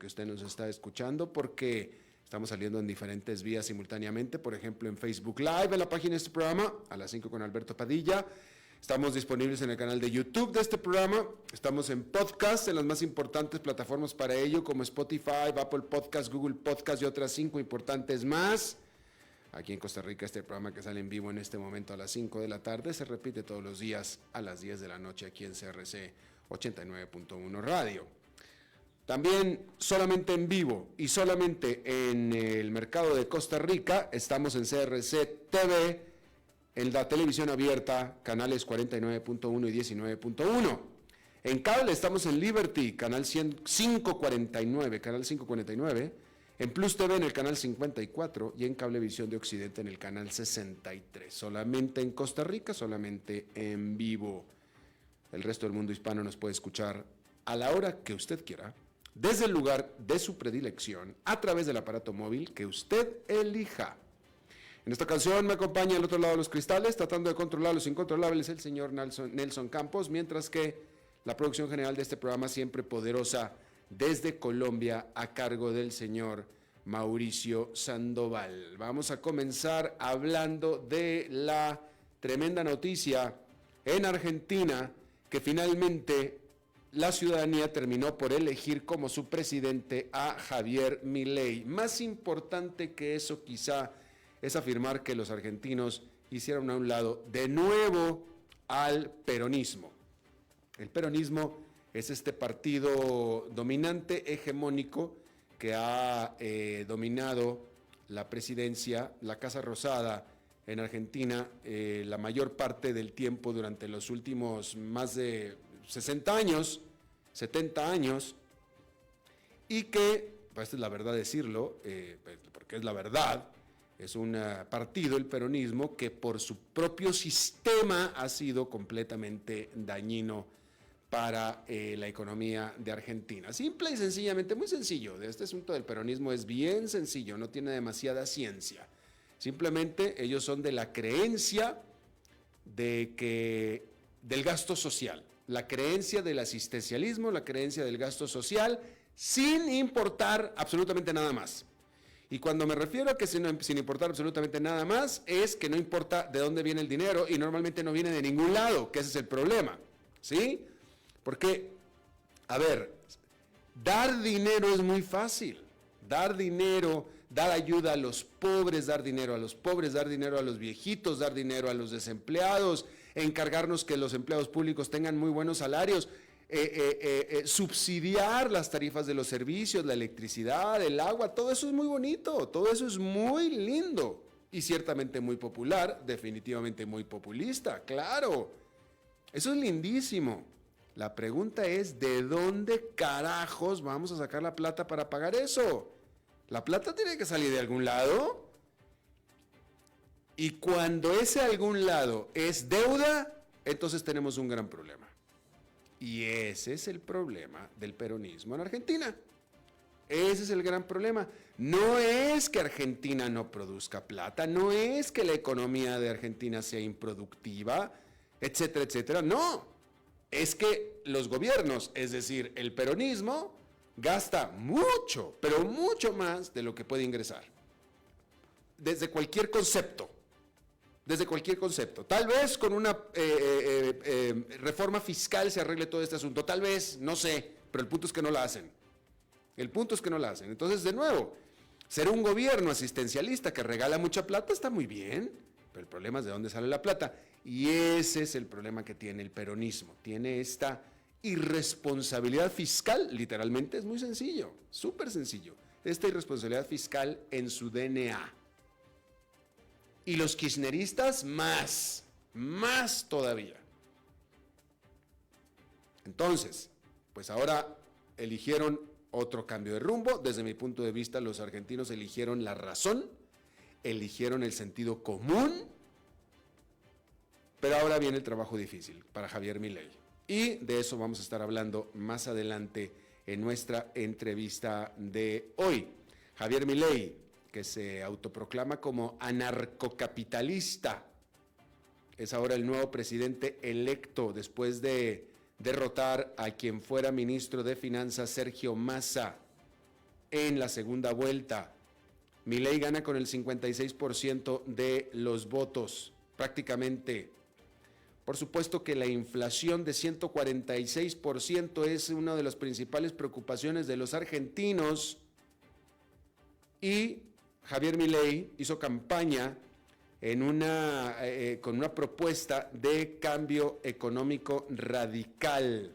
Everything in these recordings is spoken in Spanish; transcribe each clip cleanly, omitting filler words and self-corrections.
que usted nos está escuchando, porque estamos saliendo en diferentes vías simultáneamente, por ejemplo en Facebook Live, en la página de este programa, a las 5 con Alberto Padilla. Estamos disponibles en el canal de YouTube de este programa, estamos en podcast, en las más importantes plataformas para ello, como Spotify, Apple Podcast, Google Podcast y otras 5 importantes más. Aquí en Costa Rica, este programa que sale en vivo en este momento a las 5 de la tarde se repite todos los días a las 10 de la noche aquí en CRC 89.1 Radio. También solamente en vivo y solamente en el mercado de Costa Rica estamos en CRC TV, en la televisión abierta, canales 49.1 y 19.1. En cable estamos en Liberty, canal 549, canal 549. En Plus TV en el canal 54 y en Cablevisión de Occidente en el canal 63. Solamente en Costa Rica, solamente en vivo. El resto del mundo hispano nos puede escuchar a la hora que usted quiera, desde el lugar de su predilección, a través del aparato móvil que usted elija. En esta ocasión me acompaña al otro lado de los cristales, tratando de controlar los incontrolables, el señor Nelson Campos, mientras que la producción general de este programa, siempre poderosa, desde Colombia, a cargo del señor Mauricio Sandoval. Vamos a comenzar hablando de la tremenda noticia en Argentina, que finalmente la ciudadanía terminó por elegir como su presidente a Javier Milei. Más importante que eso quizá es afirmar que los argentinos hicieron a un lado de nuevo al peronismo. El peronismo es este partido dominante, hegemónico, que ha dominado la presidencia, la Casa Rosada en Argentina, la mayor parte del tiempo durante los últimos más de 60 años, 70 años, y que, pues esta es la verdad decirlo, porque es la verdad, es un partido, el peronismo, que por su propio sistema ha sido completamente dañino para la economía de Argentina. Simple y sencillamente, muy sencillo. Este asunto del peronismo es bien sencillo, no tiene demasiada ciencia. Simplemente ellos son de la creencia del gasto social, la creencia del asistencialismo, la creencia del gasto social, sin importar absolutamente nada más. Y cuando me refiero a que sin importar absolutamente nada más, es que no importa de dónde viene el dinero y normalmente no viene de ningún lado, que ese es el problema, ¿sí? Porque, a ver, dar dinero es muy fácil. Dar dinero, dar ayuda a los pobres, dar dinero a los pobres, dar dinero a los viejitos, dar dinero a los desempleados, encargarnos que los empleados públicos tengan muy buenos salarios, subsidiar las tarifas de los servicios, la electricidad, el agua, todo eso es muy bonito, todo eso es muy lindo y ciertamente muy popular, definitivamente muy populista, claro. Eso es lindísimo. La pregunta es, ¿de dónde carajos vamos a sacar la plata para pagar eso? La plata tiene que salir de algún lado. Y cuando ese algún lado es deuda, entonces tenemos un gran problema. Y ese es el problema del peronismo en Argentina. Ese es el gran problema. No es que Argentina no produzca plata, no es que la economía de Argentina sea improductiva, etcétera, etcétera. No. Es que los gobiernos, es decir, el peronismo, gasta mucho, pero mucho más de lo que puede ingresar. Desde cualquier concepto. Tal vez con una reforma fiscal se arregle todo este asunto. Tal vez, no sé, pero el punto es que no la hacen. Entonces, de nuevo, ser un gobierno asistencialista que regala mucha plata está muy bien, pero el problema es de dónde sale la plata. Y ese es el problema que tiene el peronismo. Tiene esta irresponsabilidad fiscal, literalmente es muy sencillo, súper sencillo. Esta irresponsabilidad fiscal en su DNA. Y los kirchneristas más todavía. Entonces, pues ahora eligieron otro cambio de rumbo. Desde mi punto de vista, los argentinos eligieron la razón, eligieron el sentido común. Pero ahora viene el trabajo difícil para Javier Milei. Y de eso vamos a estar hablando más adelante en nuestra entrevista de hoy. Javier Milei, que se autoproclama como anarcocapitalista, es ahora el nuevo presidente electo después de derrotar a quien fuera ministro de Finanzas, Sergio Massa. en la segunda vuelta. Milei gana con el 56% de los votos, prácticamente. Por supuesto que la inflación de 146% es una de las principales preocupaciones de los argentinos y Javier Milei hizo campaña con una propuesta de cambio económico radical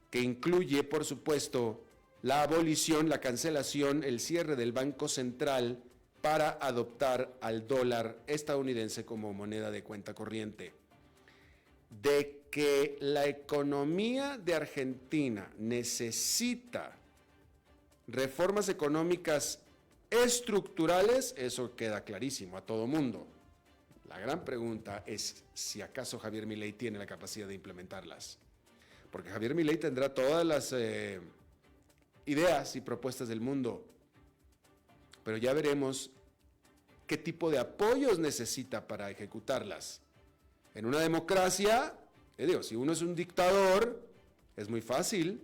que incluye, por supuesto, la abolición, la cancelación, el cierre del Banco Central para adoptar al dólar estadounidense como moneda de cuenta corriente. De que la economía de Argentina necesita reformas económicas estructurales, eso queda clarísimo a todo mundo. La gran pregunta es si acaso Javier Milei tiene la capacidad de implementarlas. Porque Javier Milei tendrá todas las ideas y propuestas del mundo, pero ya veremos qué tipo de apoyos necesita para ejecutarlas. En una democracia, si uno es un dictador, es muy fácil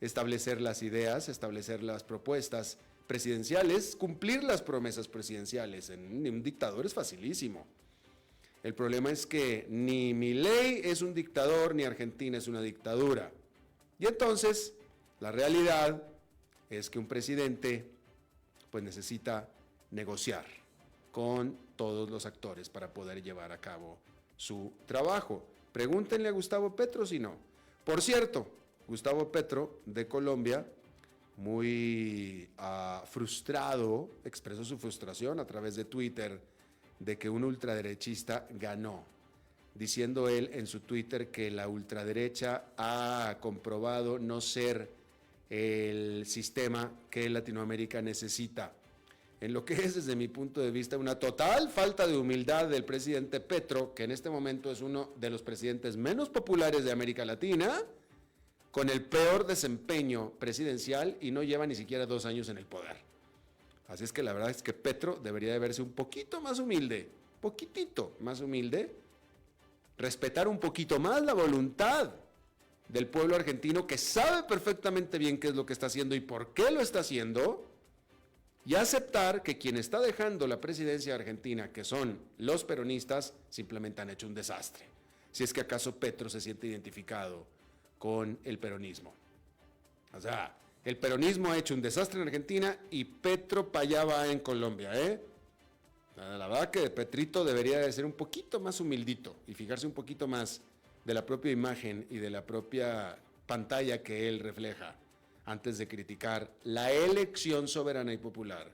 establecer las ideas, establecer las propuestas presidenciales, cumplir las promesas presidenciales. En un dictador es facilísimo. El problema es que ni Milei es un dictador, ni Argentina es una dictadura. Y entonces, la realidad es que un presidente pues necesita negociar con todos los actores para poder llevar a cabo su trabajo. Pregúntenle a Gustavo Petro si no. Por cierto, Gustavo Petro de Colombia, muy frustrado, expresó su frustración a través de Twitter de que un ultraderechista ganó, diciendo él en su Twitter que la ultraderecha ha comprobado no ser el sistema que Latinoamérica necesita. En lo que es, desde mi punto de vista, una total falta de humildad del presidente Petro, que en este momento es uno de los presidentes menos populares de América Latina, con el peor desempeño presidencial y no lleva ni siquiera 2 años en el poder. Así es que la verdad es que Petro debería de verse un poquito más humilde, poquitito más humilde, respetar un poquito más la voluntad del pueblo argentino, que sabe perfectamente bien qué es lo que está haciendo y por qué lo está haciendo, y aceptar que quien está dejando la presidencia de Argentina, que son los peronistas, simplemente han hecho un desastre. Si es que acaso Petro se siente identificado con el peronismo. O sea, el peronismo ha hecho un desastre en Argentina y Petro para allá va en Colombia, ¿eh? La verdad que Petrito debería de ser un poquito más humildito y fijarse un poquito más de la propia imagen y de la propia pantalla que él refleja antes de criticar la elección soberana y popular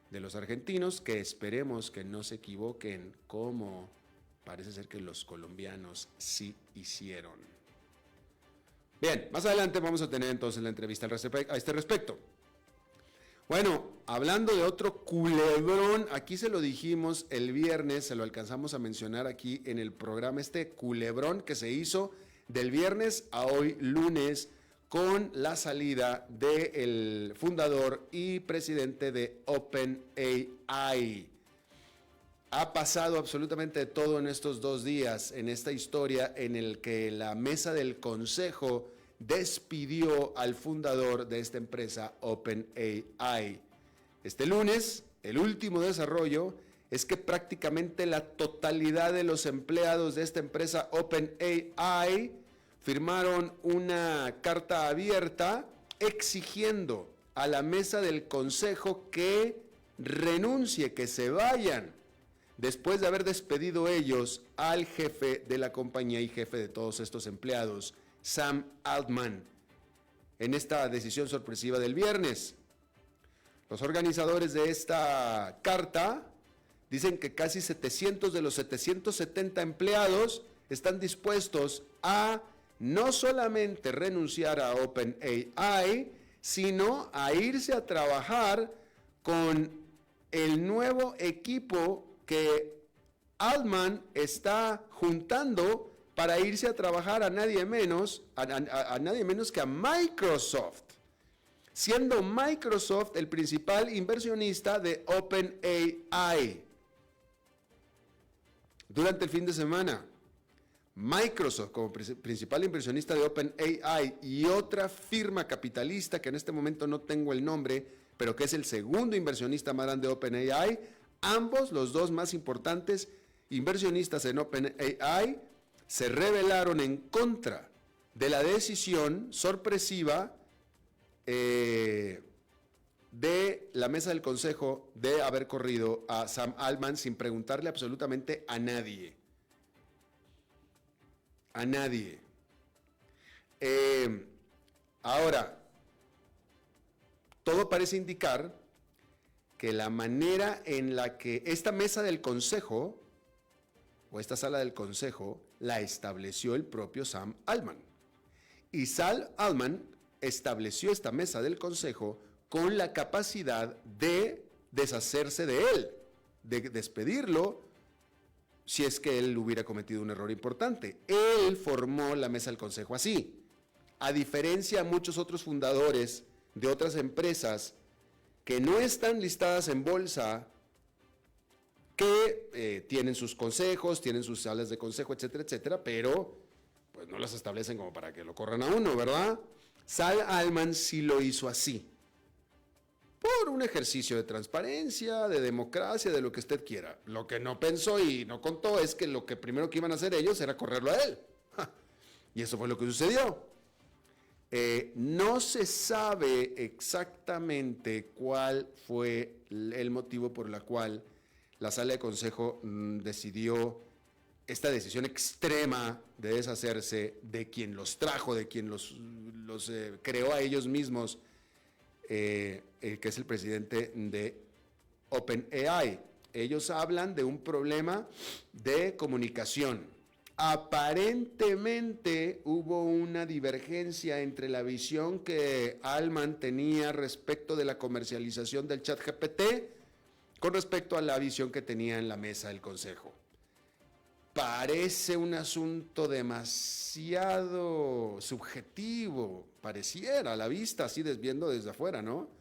de los argentinos, que esperemos que no se equivoquen como parece ser que los colombianos sí hicieron. Bien, más adelante vamos a tener entonces la entrevista a este respecto. Bueno, hablando de otro culebrón, aquí se lo dijimos el viernes, se lo alcanzamos a mencionar aquí en el programa, este culebrón que se hizo del viernes a hoy lunes con la salida del fundador y presidente de OpenAI. Ha pasado absolutamente de todo en estos 2 días, en esta historia en el que la mesa del consejo despidió al fundador de esta empresa, OpenAI. Este lunes, el último desarrollo es que prácticamente la totalidad de los empleados de esta empresa, OpenAI, firmaron una carta abierta exigiendo a la mesa del consejo que renuncie, que se vayan, después de haber despedido ellos al jefe de la compañía y jefe de todos estos empleados, Sam Altman, en esta decisión sorpresiva del viernes. Los organizadores de esta carta dicen que casi 700 de los 770 empleados están dispuestos a no solamente renunciar a OpenAI, sino a irse a trabajar con el nuevo equipo que Altman está juntando para irse a trabajar a nadie menos que a Microsoft, siendo Microsoft el principal inversionista de OpenAI. Durante el fin de semana, Microsoft, como principal inversionista de OpenAI, y otra firma capitalista que en este momento no tengo el nombre, pero que es el segundo inversionista más grande de OpenAI. Ambos, los dos más importantes inversionistas en OpenAI, se rebelaron en contra de la decisión sorpresiva de la mesa del consejo de haber corrido a Sam Altman sin preguntarle absolutamente a nadie. A nadie. Ahora, todo parece indicar que la manera en la que esta mesa del consejo, o esta sala del consejo, la estableció el propio Sam Altman. Y Sam Altman estableció esta mesa del consejo con la capacidad de deshacerse de él, de despedirlo, si es que él hubiera cometido un error importante. Él formó la mesa del consejo así. A diferencia de muchos otros fundadores de otras empresas que no están listadas en bolsa, que tienen sus consejos, tienen sus salas de consejo, etcétera, etcétera, pero pues no las establecen como para que lo corran a uno, ¿verdad? Sam Altman sí lo hizo así, por un ejercicio de transparencia, de democracia, de lo que usted quiera. Lo que no pensó y no contó es que lo que primero que iban a hacer ellos era correrlo a él. Y eso fue lo que sucedió. No se sabe exactamente cuál fue el motivo por el cual la sala de consejo decidió esta decisión extrema de deshacerse de quien los trajo, de quien los creó a ellos mismos, que es el presidente de OpenAI. Ellos hablan de un problema de comunicación. Aparentemente hubo una divergencia entre la visión que Altman tenía respecto de la comercialización del ChatGPT con respecto a la visión que tenía en la mesa del consejo. Parece un asunto demasiado subjetivo, pareciera a la vista, así viendo desde afuera, ¿no?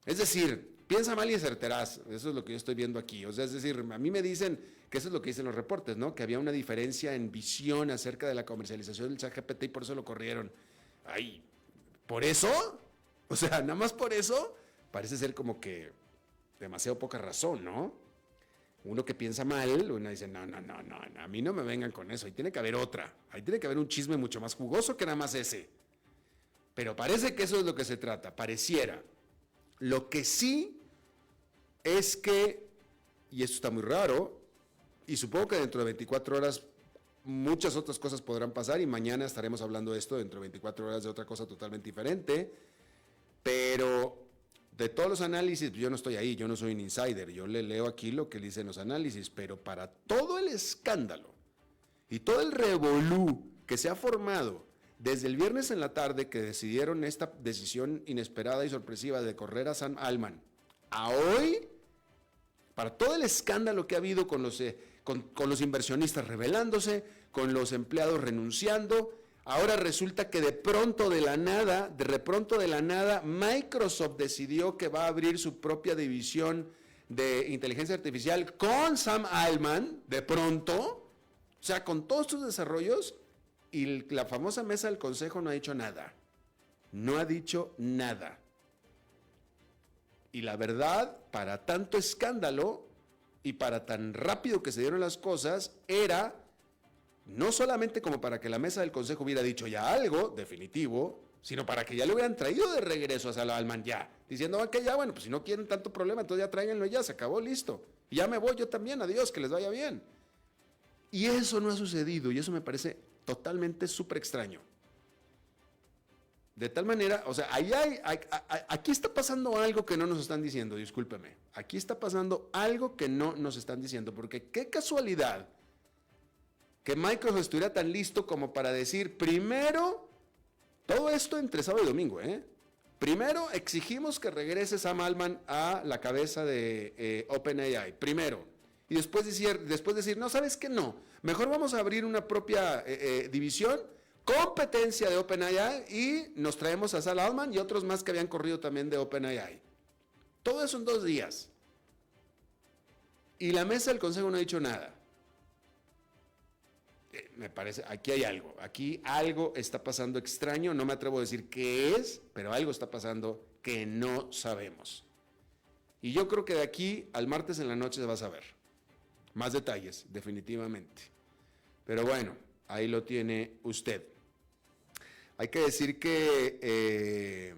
Es decir, piensa mal y acertarás, eso es lo que yo estoy viendo aquí. O sea, es decir, a mí me dicen que eso es lo que dicen los reportes, ¿no? Que había una diferencia en visión acerca de la comercialización del ChatGPT y por eso lo corrieron. Ay, ¿por eso? O sea, nada más por eso, parece ser como que demasiado poca razón, ¿no? Uno que piensa mal, uno dice, no, a mí no me vengan con eso, ahí tiene que haber otra, ahí tiene que haber un chisme mucho más jugoso que nada más ese. Pero parece que eso es lo que se trata, pareciera. Lo que sí es que, y esto está muy raro, y supongo que dentro de 24 horas muchas otras cosas podrán pasar y mañana estaremos hablando de esto dentro de 24 horas de otra cosa totalmente diferente, pero de todos los análisis, yo no estoy ahí, yo no soy un insider, yo le leo aquí lo que dicen los análisis, pero para todo el escándalo y todo el revolú que se ha formado desde el viernes en la tarde que decidieron esta decisión inesperada y sorpresiva de correr a Sam Altman, a hoy, para todo el escándalo que ha habido con los inversionistas rebelándose, con los empleados renunciando, ahora resulta que de pronto de la nada, Microsoft decidió que va a abrir su propia división de inteligencia artificial con Sam Altman, de pronto, o sea, con todos estos desarrollos, y la famosa mesa del consejo no ha dicho nada. No ha dicho nada. Y la verdad, para tanto escándalo y para tan rápido que se dieron las cosas, era no solamente como para que la mesa del consejo hubiera dicho ya algo definitivo, sino para que ya le hubieran traído de regreso a Sam Altman ya, diciendo que ya, bueno, pues si no quieren tanto problema, entonces ya tráiganlo ya, se acabó, listo. Y ya me voy yo también, adiós, que les vaya bien. Y eso no ha sucedido, y eso me parece totalmente súper extraño. De tal manera, o sea, aquí está pasando algo que no nos están diciendo, discúlpeme. Aquí está pasando algo que no nos están diciendo, porque qué casualidad que Microsoft estuviera tan listo como para decir, primero, todo esto entre sábado y domingo, primero exigimos que regrese Sam Altman a la cabeza de OpenAI, primero. Y después decir, no, ¿sabes qué? No, mejor vamos a abrir una propia división, competencia de OpenAI, y nos traemos a Sam Altman y otros más que habían corrido también de OpenAI. Todo eso en 2 días. Y la mesa del consejo no ha dicho nada. Me parece, aquí hay algo, aquí algo está pasando extraño, no me atrevo a decir qué es, pero algo está pasando que no sabemos. Y yo creo que de aquí al martes en la noche se va a saber más detalles, definitivamente. Pero bueno, ahí lo tiene usted. Hay que decir que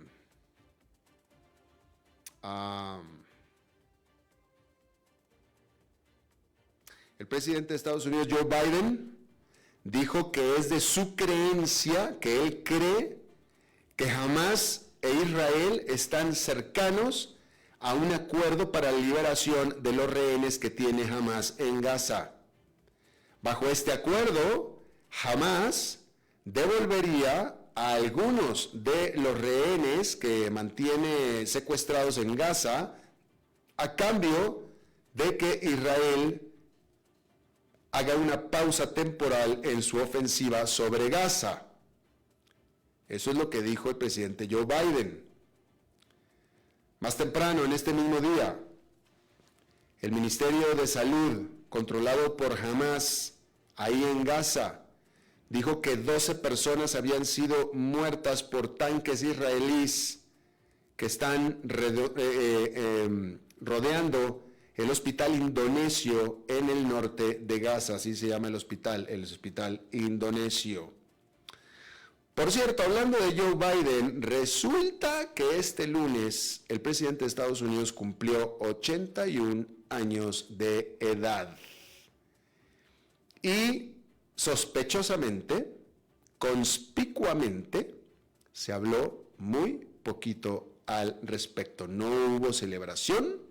el presidente de Estados Unidos, Joe Biden, dijo que es de su creencia, que él cree que Hamás e Israel están cercanos a un acuerdo para la liberación de los rehenes que tiene Hamás en Gaza. Bajo este acuerdo, Hamás devolvería a algunos de los rehenes que mantiene secuestrados en Gaza a cambio de que Israel haga una pausa temporal en su ofensiva sobre Gaza. Eso es lo que dijo el presidente Joe Biden. Más temprano, en este mismo día, el Ministerio de Salud, controlado por Hamás, ahí en Gaza, dijo que 12 personas habían sido muertas por tanques israelíes que están rodeando el hospital indonesio en el norte de Gaza, así se llama el hospital indonesio. Por cierto, hablando de Joe Biden, resulta que este lunes el presidente de Estados Unidos cumplió 81 años de edad. Y sospechosamente, conspicuamente, se habló muy poquito al respecto. No hubo celebración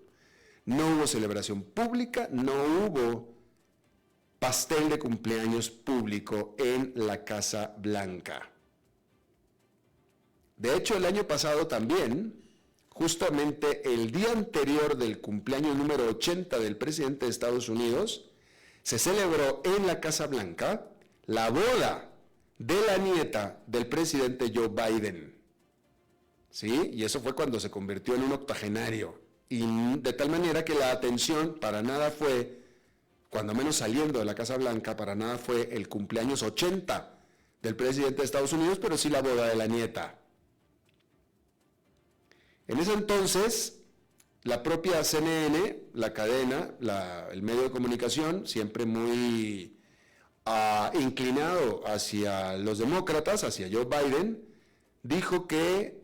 pública, no hubo pastel de cumpleaños público en la Casa Blanca. De hecho, el año pasado también, justamente el día anterior del cumpleaños número 80 del presidente de Estados Unidos, se celebró en la Casa Blanca la boda de la nieta del presidente Joe Biden. ¿Sí? Y eso fue cuando se convirtió en un octogenario. Y de tal manera que la atención para nada fue, cuando menos saliendo de la Casa Blanca, para nada fue el cumpleaños 80 del presidente de Estados Unidos, pero sí la boda de la nieta. En ese entonces, la propia CNN, la cadena, el medio de comunicación, siempre muy inclinado hacia los demócratas, hacia Joe Biden, dijo que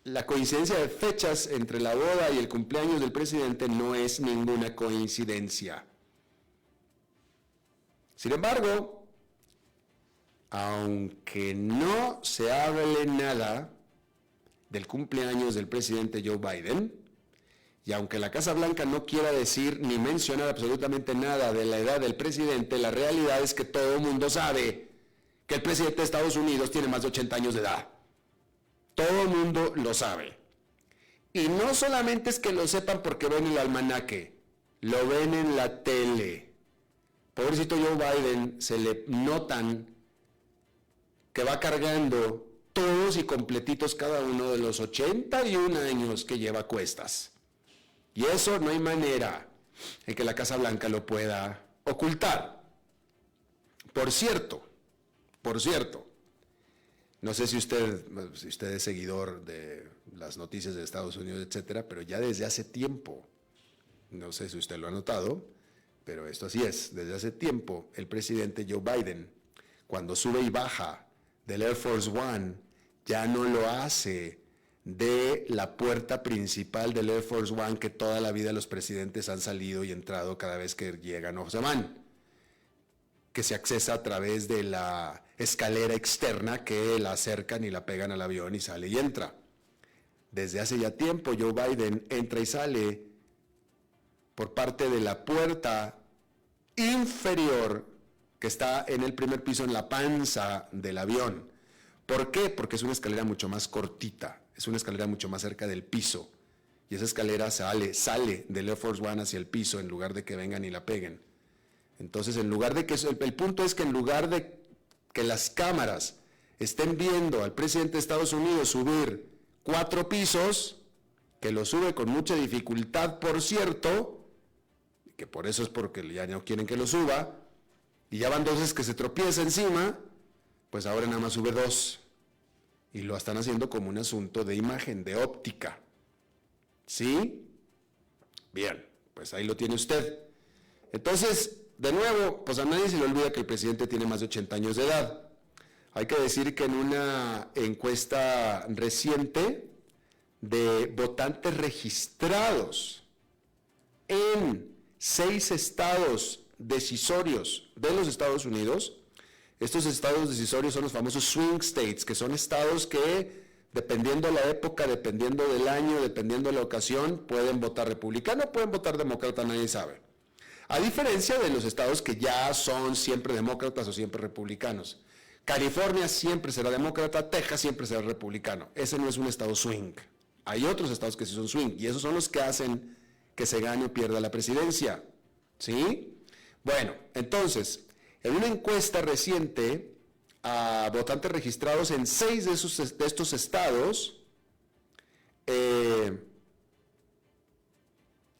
la coincidencia de fechas entre la boda y el cumpleaños del presidente no es ninguna coincidencia. Sin embargo, aunque no se hable nada del cumpleaños del presidente Joe Biden, y aunque la Casa Blanca no quiera decir ni mencionar absolutamente nada de la edad del presidente, la realidad es que todo el mundo sabe que el presidente de Estados Unidos tiene más de 80 años de edad. Todo el mundo lo sabe. Y no solamente es que lo sepan porque ven el almanaque, lo ven en la tele. Pobrecito Joe Biden, se le notan que va cargando todos y completitos cada uno de los 81 años que lleva a cuestas. Y eso no hay manera en que la Casa Blanca lo pueda ocultar. Por cierto, no sé si usted es seguidor de las noticias de Estados Unidos, etcétera, pero ya desde hace tiempo, no sé si usted lo ha notado, pero esto así es, desde hace tiempo el presidente Joe Biden, cuando sube y baja del Air Force One, ya no lo hace de la puerta principal del Air Force One que toda la vida los presidentes han salido y entrado cada vez que llegan o se van, que se accesa a través de la escalera externa que la acercan y la pegan al avión y sale y entra. Desde hace ya tiempo Joe Biden entra y sale por parte de la puerta inferior que está en el primer piso, en la panza del avión. ¿Por qué? Porque es una escalera mucho más cortita, es una escalera mucho más cerca del piso. Y esa escalera sale del Air Force One hacia el piso en lugar de que vengan y la peguen. Entonces, en lugar de que el punto es que en lugar de que las cámaras estén viendo al presidente de Estados Unidos subir 4 pisos, que lo sube con mucha dificultad, por cierto, que por eso es porque ya no quieren que lo suba, y ya van 2 veces que se tropieza encima, pues ahora nada más sube 2. Y lo están haciendo como un asunto de imagen, de óptica. ¿Sí? Bien, pues ahí lo tiene usted. Entonces, de nuevo, pues a nadie se le olvida que el presidente tiene más de 80 años de edad. Hay que decir que en una encuesta reciente de votantes registrados en 6 estados decisorios de los Estados Unidos, estos estados decisorios son los famosos swing states, que son estados que, dependiendo de la época, dependiendo del año, dependiendo de la ocasión, pueden votar republicano, pueden votar demócrata, nadie sabe. A diferencia de los estados que ya son siempre demócratas o siempre republicanos. California siempre será demócrata, Texas siempre será republicano. Ese no es un estado swing. Hay otros estados que sí son swing, y esos son los que hacen que se gane o pierda la presidencia. ¿Sí? Bueno, entonces, en una encuesta reciente a votantes registrados en 6 de estos estados,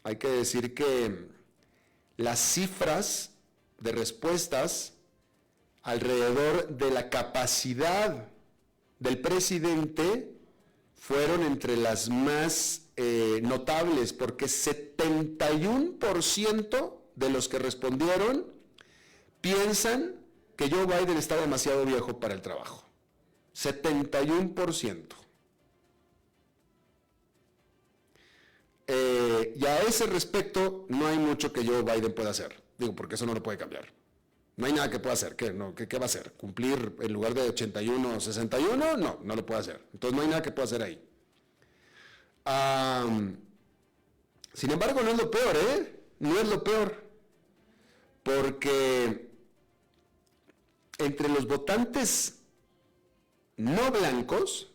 hay que decir que las cifras de respuestas alrededor de la capacidad del presidente fueron entre las más notables, porque 71% de los que respondieron piensan que Joe Biden está demasiado viejo para el trabajo. 71%. Y a ese respecto no hay mucho que Joe Biden pueda hacer. Digo, porque eso no lo puede cambiar. No hay nada que pueda hacer. ¿Qué va a hacer? ¿Cumplir en lugar de 81, 61? No lo puede hacer. Entonces no hay nada que pueda hacer ahí. Sin embargo, no es lo peor, No es lo peor. Porque entre los votantes no blancos,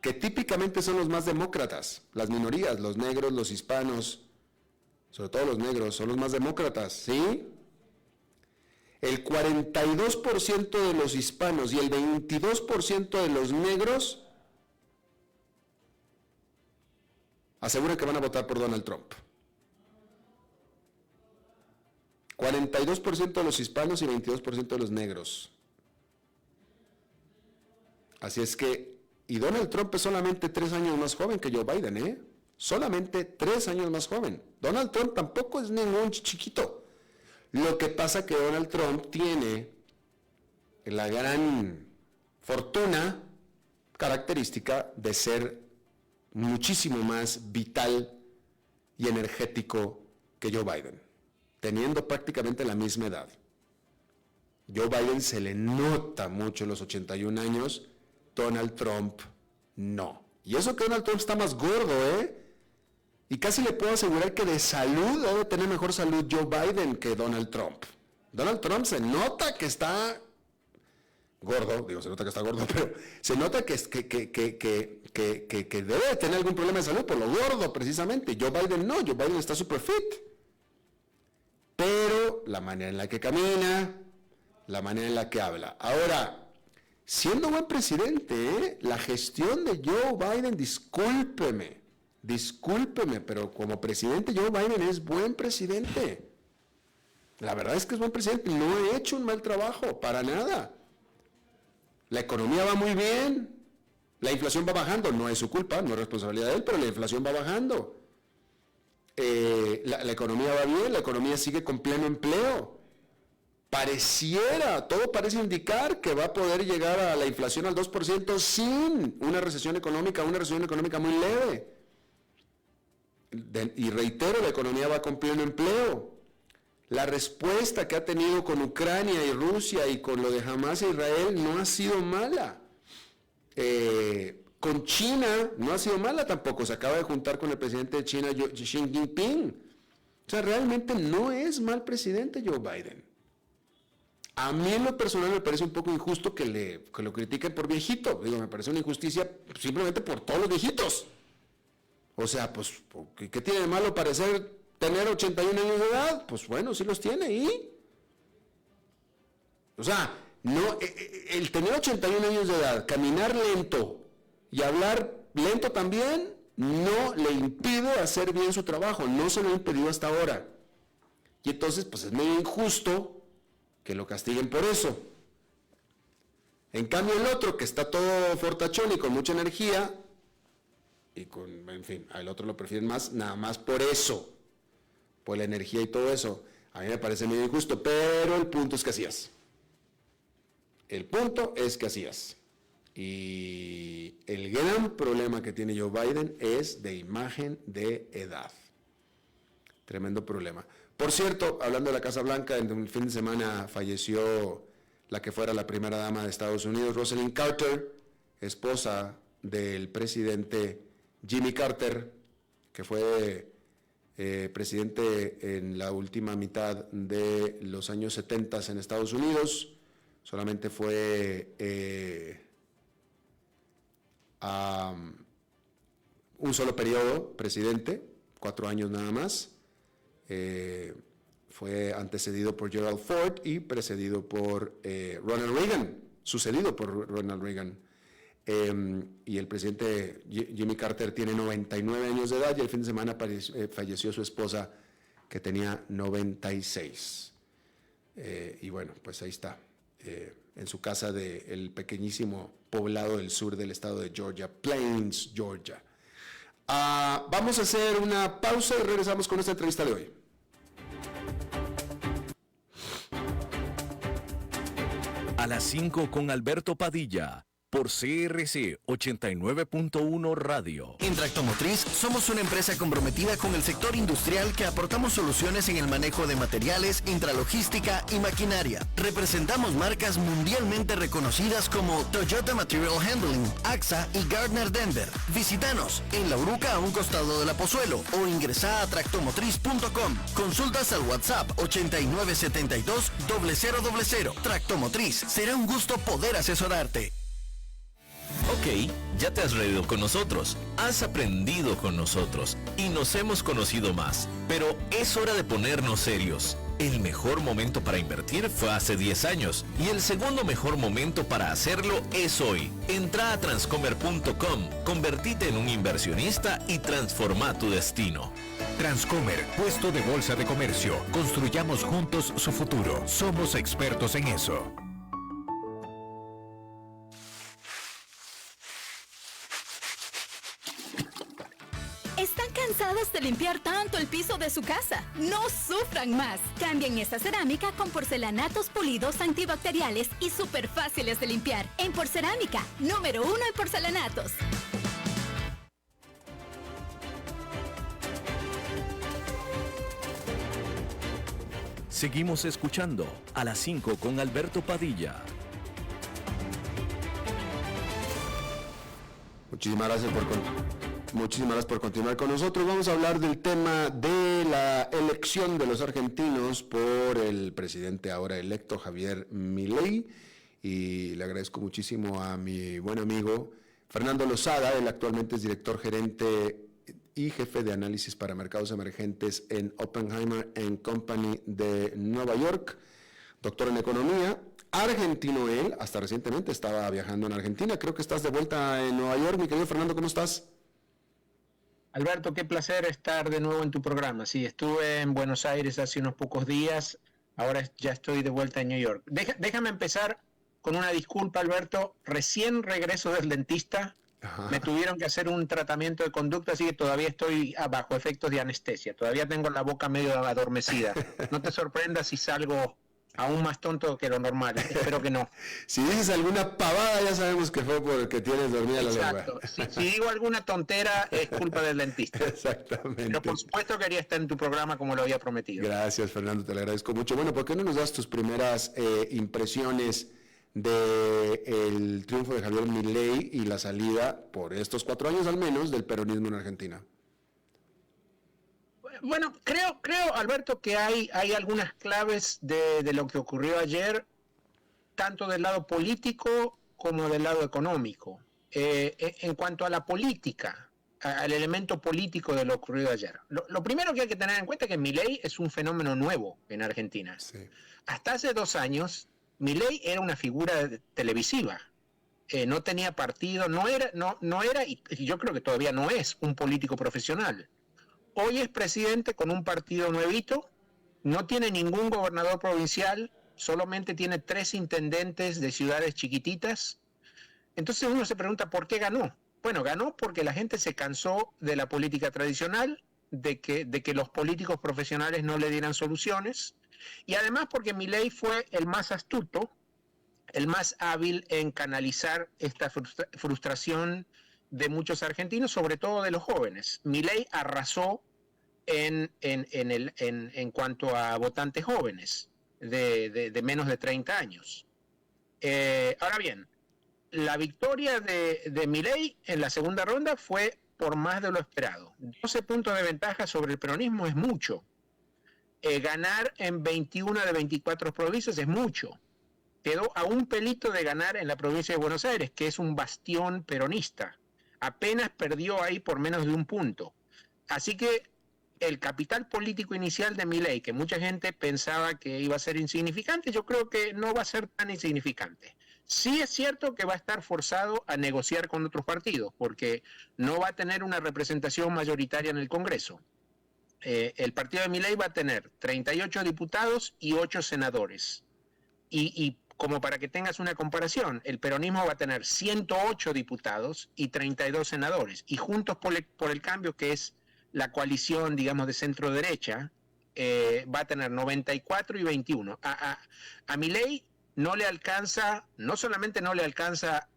que típicamente son los más demócratas, las minorías, los negros, los hispanos, sobre todo los negros, son los más demócratas, ¿sí? El 42% de los hispanos y el 22% de los negros aseguran que van a votar por Donald Trump. 42% de los hispanos y 22% de los negros. Así es que, y Donald Trump es solamente 3 años más joven que Joe Biden, Solamente 3 años más joven. Donald Trump tampoco es ningún chiquito. Lo que pasa que Donald Trump tiene la gran fortuna característica de ser muchísimo más vital y energético que Joe Biden, teniendo prácticamente la misma edad. Joe Biden se le nota mucho los 81 años, Donald Trump no. Y eso que Donald Trump está más gordo, Y casi le puedo asegurar que de salud debe tener mejor salud Joe Biden que Donald Trump. Donald Trump se nota que está gordo, se nota que está gordo, pero se nota que debe de tener algún problema de salud por lo gordo precisamente. Joe Biden no, Joe Biden está super fit. Pero la manera en la que camina, la manera en la que habla. Ahora, siendo buen presidente, la gestión de Joe Biden, discúlpeme, pero como presidente Joe Biden es buen presidente. La verdad es que es buen presidente, no ha hecho un mal trabajo, para nada. La economía va muy bien, la inflación va bajando, no es su culpa, no es responsabilidad de él, pero la inflación va bajando. La economía va bien, la economía sigue con pleno empleo. Todo parece indicar que va a poder llegar a la inflación al 2% sin una recesión económica muy leve. Y reitero, la economía va con pleno empleo. La respuesta que ha tenido con Ucrania y Rusia y con lo de Hamas e Israel no ha sido mala. Con China no ha sido mala tampoco. Se acaba de juntar con el presidente de China, Xi Jinping. O sea, realmente no es mal presidente Joe Biden. A mí en lo personal me parece un poco injusto que lo critiquen por viejito. Me parece una injusticia simplemente por todos los viejitos. O sea, pues, ¿qué tiene de malo tener 81 años de edad? Pues bueno, sí los tiene, ¿y? O sea, no, el tener 81 años de edad, caminar lento y hablar lento también, no le impide hacer bien su trabajo, no se lo ha impedido hasta ahora. Y entonces, pues es medio injusto que lo castiguen por eso. En cambio, el otro, que está todo fortachón y con mucha energía, en fin, al otro lo prefieren más, nada más por eso, por la energía y todo eso. A mí me parece medio injusto, pero el punto es que así es. El punto es que así es. Y el gran problema que tiene Joe Biden es de imagen de edad. Tremendo problema. Por cierto, hablando de la Casa Blanca, en el fin de semana falleció la que fuera la primera dama de Estados Unidos, Rosalynn Carter, esposa del presidente Jimmy Carter, que fue presidente en la última mitad de los años 70 en Estados Unidos. Solamente fue un solo periodo presidente, 4 años nada más. Fue antecedido por Gerald Ford y precedido por Ronald Reagan, sucedido por Ronald Reagan. Y el presidente Jimmy Carter tiene 99 años de edad y el fin de semana falleció su esposa, que tenía 96. Y bueno, pues ahí está, en su casa del pequeñísimo poblado del sur del estado de Georgia, Plains, Georgia. Vamos a hacer una pausa y regresamos con esta entrevista de hoy. A las 5 con Alberto Padilla, por CRC 89.1 Radio. En Tractomotriz somos una empresa comprometida con el sector industrial que aportamos soluciones en el manejo de materiales, intralogística y maquinaria. Representamos marcas mundialmente reconocidas como Toyota Material Handling, AXA y Gardner Denver. Visítanos en La Uruca, a un costado de la Pozuelo, o ingresá a tractomotriz.com. Consultas al WhatsApp 8972-0000. Tractomotriz, será un gusto poder asesorarte. Ok, ya te has reído con nosotros, has aprendido con nosotros y nos hemos conocido más. Pero es hora de ponernos serios. El mejor momento para invertir fue hace 10 años y el segundo mejor momento para hacerlo es hoy. Entra a transcomer.com, convertite en un inversionista y transforma tu destino. Transcomer, puesto de bolsa de comercio. Construyamos juntos su futuro. Somos expertos en eso. ¿Están cansados de limpiar tanto el piso de su casa? No sufran más. Cambien esa cerámica con porcelanatos pulidos antibacteriales y súper fáciles de limpiar. En Porcerámica, número 1 en porcelanatos. Seguimos escuchando a las 5 con Alberto Padilla. Muchísimas gracias por continuar con nosotros. Vamos a hablar del tema de la elección de los argentinos por el presidente ahora electo, Javier Milei. Y le agradezco muchísimo a mi buen amigo Fernando Lozada. Él actualmente es director gerente y jefe de análisis para mercados emergentes en Oppenheimer & Company de Nueva York. Doctor en economía. Argentino él, hasta recientemente estaba viajando en Argentina. Creo que estás de vuelta en Nueva York. Mi querido Fernando, ¿cómo estás? Alberto, qué placer estar de nuevo en tu programa. Sí, estuve en Buenos Aires hace unos pocos días, ahora ya estoy de vuelta en New York. Déjame empezar con una disculpa, Alberto. Recién regreso del dentista, me tuvieron que hacer un tratamiento de conducta, así que todavía estoy bajo efectos de anestesia. Todavía tengo la boca medio adormecida. No te sorprendas si salgo aún más tonto que lo normal, espero que no. Si dices alguna pavada, ya sabemos que fue porque tienes dormida la lengua. Exacto, si digo alguna tontera, es culpa del dentista. Exactamente. Pero por supuesto quería estar en tu programa como lo había prometido. Gracias, Fernando, te lo agradezco mucho. Bueno, ¿por qué no nos das tus primeras impresiones del triunfo de Javier Milei y la salida, por estos 4 años al menos, del peronismo en Argentina? Bueno, creo, Alberto, que hay algunas claves de lo que ocurrió ayer, tanto del lado político como del lado económico. En cuanto a la política, al elemento político de lo ocurrido ayer. Lo primero que hay que tener en cuenta es que Milei es un fenómeno nuevo en Argentina. Sí. Hasta hace 2 años, Milei era una figura televisiva. No tenía partido, no era, y yo creo que todavía no es un político profesional. Hoy es presidente con un partido nuevito, no tiene ningún gobernador provincial, solamente tiene 3 intendentes de ciudades chiquititas. Entonces uno se pregunta, ¿por qué ganó? Bueno, ganó porque la gente se cansó de la política tradicional, de que los políticos profesionales no le dieran soluciones, y además porque Milei fue el más astuto, el más hábil en canalizar esta frustración de muchos argentinos, sobre todo de los jóvenes. Milei arrasó en cuanto a votantes jóvenes de menos de 30 años. Ahora bien, la victoria de Milei en la segunda ronda fue por más de lo esperado. 12 puntos de ventaja sobre el peronismo es mucho. Ganar en 21 de 24 provincias es mucho. Quedó a un pelito de ganar en la provincia de Buenos Aires, que es un bastión peronista. Apenas perdió ahí por menos de un punto. Así que el capital político inicial de Milei, que mucha gente pensaba que iba a ser insignificante, yo creo que no va a ser tan insignificante. Sí es cierto que va a estar forzado a negociar con otros partidos, porque no va a tener una representación mayoritaria en el Congreso. El partido de Milei va a tener 38 diputados y 8 senadores. Y como para que tengas una comparación, el peronismo va a tener 108 diputados y 32 senadores. Y Juntos por el Cambio, que es la coalición, digamos, de centro-derecha, va a tener 94 y 21. A Milei no le alcanza, no solamente no le alcanza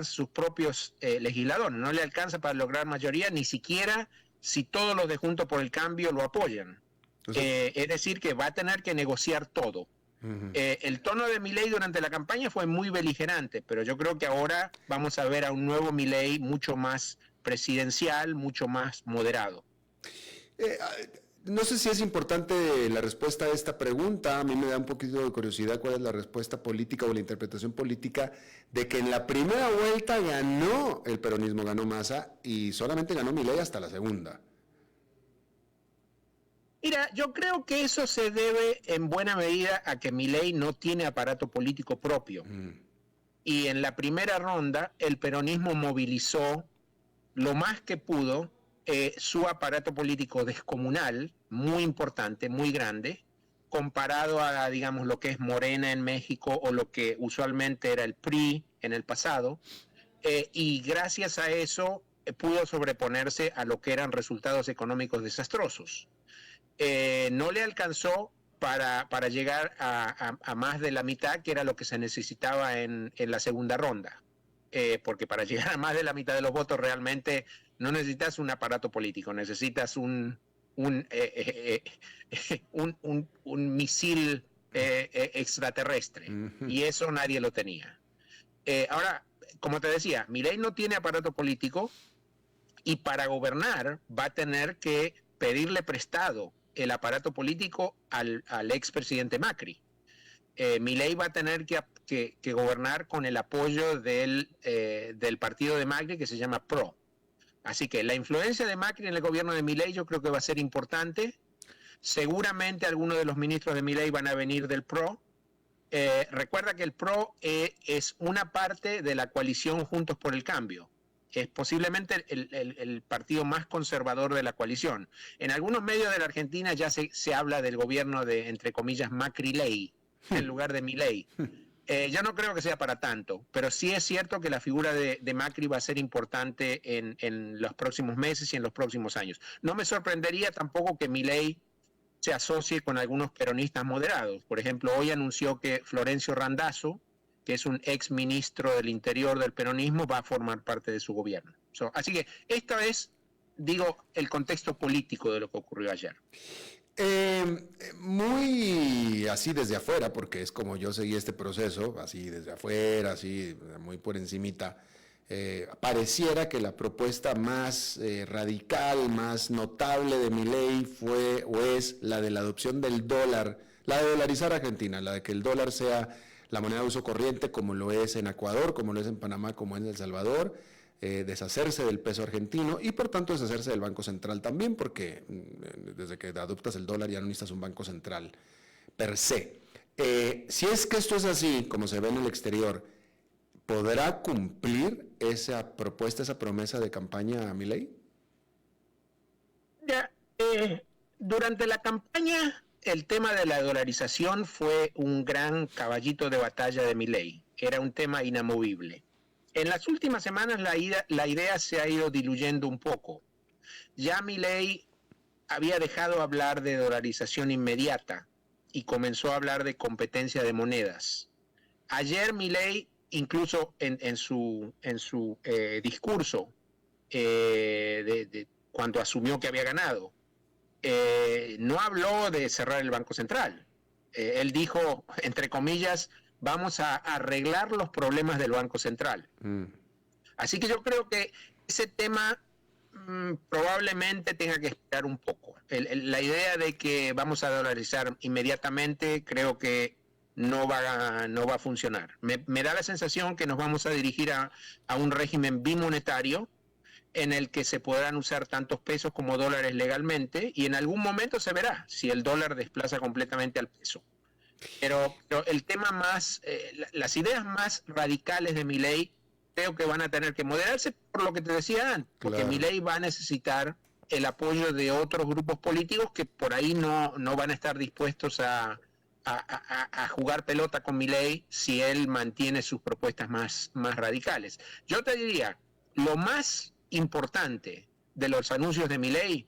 sus propios legisladores, no le alcanza para lograr mayoría, ni siquiera si todos los de Juntos por el Cambio lo apoyan. Es decir, que va a tener que negociar todo. El tono de Milei durante la campaña fue muy beligerante, pero yo creo que ahora vamos a ver a un nuevo Milei mucho más presidencial, mucho más moderado. No sé si es importante la respuesta a esta pregunta. A mí me da un poquito de curiosidad cuál es la respuesta política o la interpretación política de que en la primera vuelta ganó el peronismo, ganó Massa, y solamente ganó Milei hasta la segunda. Mira, yo creo que eso se debe en buena medida a que Milei no tiene aparato político propio. Y en la primera ronda el peronismo movilizó lo más que pudo su aparato político descomunal, muy importante, muy grande, comparado a, digamos, lo que es Morena en México o lo que usualmente era el PRI en el pasado. Y gracias a eso pudo sobreponerse a lo que eran resultados económicos desastrosos. No le alcanzó para llegar a más de la mitad, que era lo que se necesitaba en la segunda ronda. Porque para llegar a más de la mitad de los votos realmente no necesitas un aparato político, necesitas un misil extraterrestre. Y eso nadie lo tenía. Ahora, como te decía, Milei no tiene aparato político y para gobernar va a tener que pedirle prestado el aparato político al expresidente Macri. Milei va a tener que gobernar con el apoyo del partido de Macri, que se llama PRO. Así que la influencia de Macri en el gobierno de Milei yo creo que va a ser importante. Seguramente algunos de los ministros de Milei van a venir del PRO. Recuerda que el PRO es una parte de la coalición Juntos por el Cambio. Es posiblemente el partido más conservador de la coalición. En algunos medios de la Argentina ya se habla del gobierno de, entre comillas, Macri-Ley, en lugar de Milei. Yo no creo que sea para tanto, pero sí es cierto que la figura de Macri va a ser importante en los próximos meses y en los próximos años. No me sorprendería tampoco que Milei se asocie con algunos peronistas moderados. Por ejemplo, hoy anunció que Florencio Randazzo, que es un ex ministro del Interior del peronismo, va a formar parte de su gobierno. Así que esta es, digo, el contexto político de lo que ocurrió ayer. Muy así desde afuera, porque es como yo seguí este proceso, así desde afuera, así muy por encimita, pareciera que la propuesta más radical, más notable de Milei fue o es la de la adopción del dólar, la de dolarizar Argentina, la de que el dólar sea la moneda de uso corriente como lo es en Ecuador, como lo es en Panamá, como es en El Salvador, deshacerse del peso argentino y por tanto deshacerse del Banco Central también, porque desde que adoptas el dólar ya no necesitas un Banco Central per se. Si es que esto es así, como se ve en el exterior, ¿podrá cumplir esa propuesta, esa promesa de campaña a Milei? Durante la campaña el tema de la dolarización fue un gran caballito de batalla de Milei. Era un tema inamovible. En las últimas semanas la idea se ha ido diluyendo un poco. Ya Milei había dejado hablar de dolarización inmediata y comenzó a hablar de competencia de monedas. Ayer Milei, incluso en su discurso, cuando asumió que había ganado, no habló de cerrar el Banco Central. Él dijo, entre comillas, vamos a arreglar los problemas del Banco Central. Así que yo creo que ese tema probablemente tenga que esperar un poco. La idea de que vamos a dolarizar inmediatamente creo que no va a funcionar. Me da la sensación que nos vamos a dirigir a un régimen bimonetario en el que se podrán usar tantos pesos como dólares legalmente, y en algún momento se verá si el dólar desplaza completamente al peso. Pero el tema más, las ideas más radicales de Milei creo que van a tener que moderarse por lo que te decía antes, porque claro, Milei va a necesitar el apoyo de otros grupos políticos que por ahí no van a estar dispuestos a jugar pelota con Milei si él mantiene sus propuestas más radicales. Yo te diría, lo más importante de los anuncios de Milei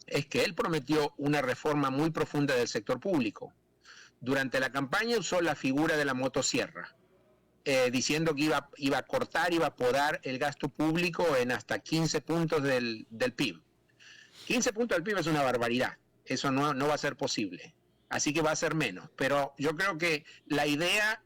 es que él prometió una reforma muy profunda del sector público. Durante la campaña usó la figura de la motosierra, diciendo que iba a cortar, iba a podar el gasto público en hasta 15 puntos del PIB. 15 puntos del PIB es una barbaridad, eso no va a ser posible, así que va a ser menos, pero yo creo que la idea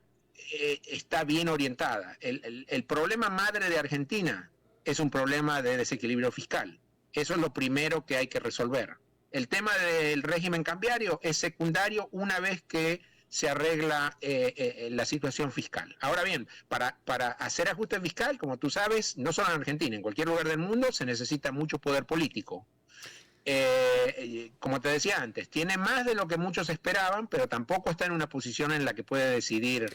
está bien orientada. El problema madre de Argentina es un problema de desequilibrio fiscal, eso es lo primero que hay que resolver. El tema del régimen cambiario es secundario una vez que se arregla la situación fiscal. Ahora bien, para hacer ajuste fiscal, como tú sabes, no solo en Argentina, en cualquier lugar del mundo se necesita mucho poder político. Como te decía antes, tiene más de lo que muchos esperaban, pero tampoco está en una posición en la que puede decidir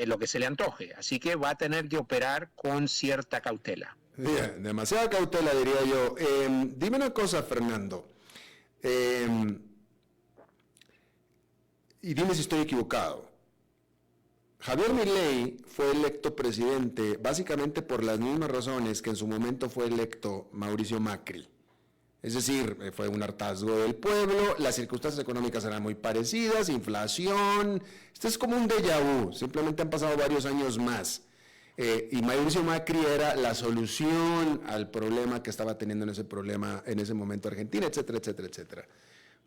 lo que se le antoje. Así que va a tener que operar con cierta cautela. Bien, demasiada cautela, diría yo. Dime una cosa, Fernando. Y dime si estoy equivocado. Javier Milei fue electo presidente básicamente por las mismas razones que en su momento fue electo Mauricio Macri. Es decir, fue un hartazgo del pueblo, las circunstancias económicas eran muy parecidas, inflación, esto es como un déjà vu, simplemente han pasado varios años más. Y Mauricio Macri era la solución al problema que estaba teniendo en ese momento Argentina, etcétera, etcétera, etcétera.